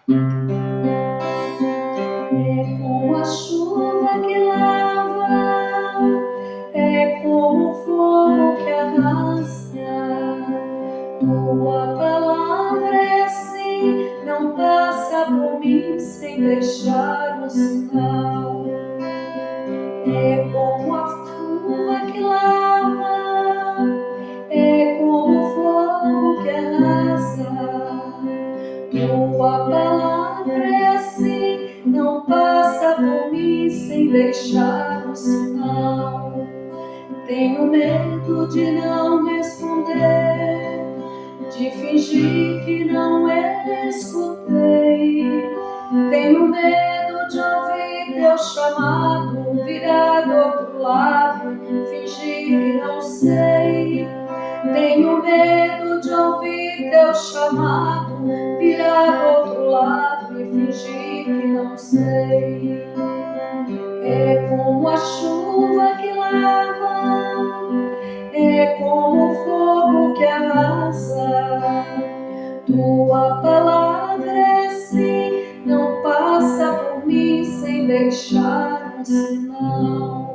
É como a chuva que lava, é como o fogo que arrasa. Tua palavra é assim, não passa por mim sem deixar um sinal. É como a chuva que lava, é como o fogo que arrasa. Tua palavra é assim, não passa por mim sem deixar um sinal. Tenho medo de não responder, de fingir que não escutei. Tenho medo de ouvir teu chamado, virar do outro lado, fingir que não sei. Tenho medo de ouvir teu chamado, virar do outro lado e fingir que não sei. É como a chuva que lava, é como o fogo que arrasa. Tua palavra é assim, não passa por mim sem deixar um sinal.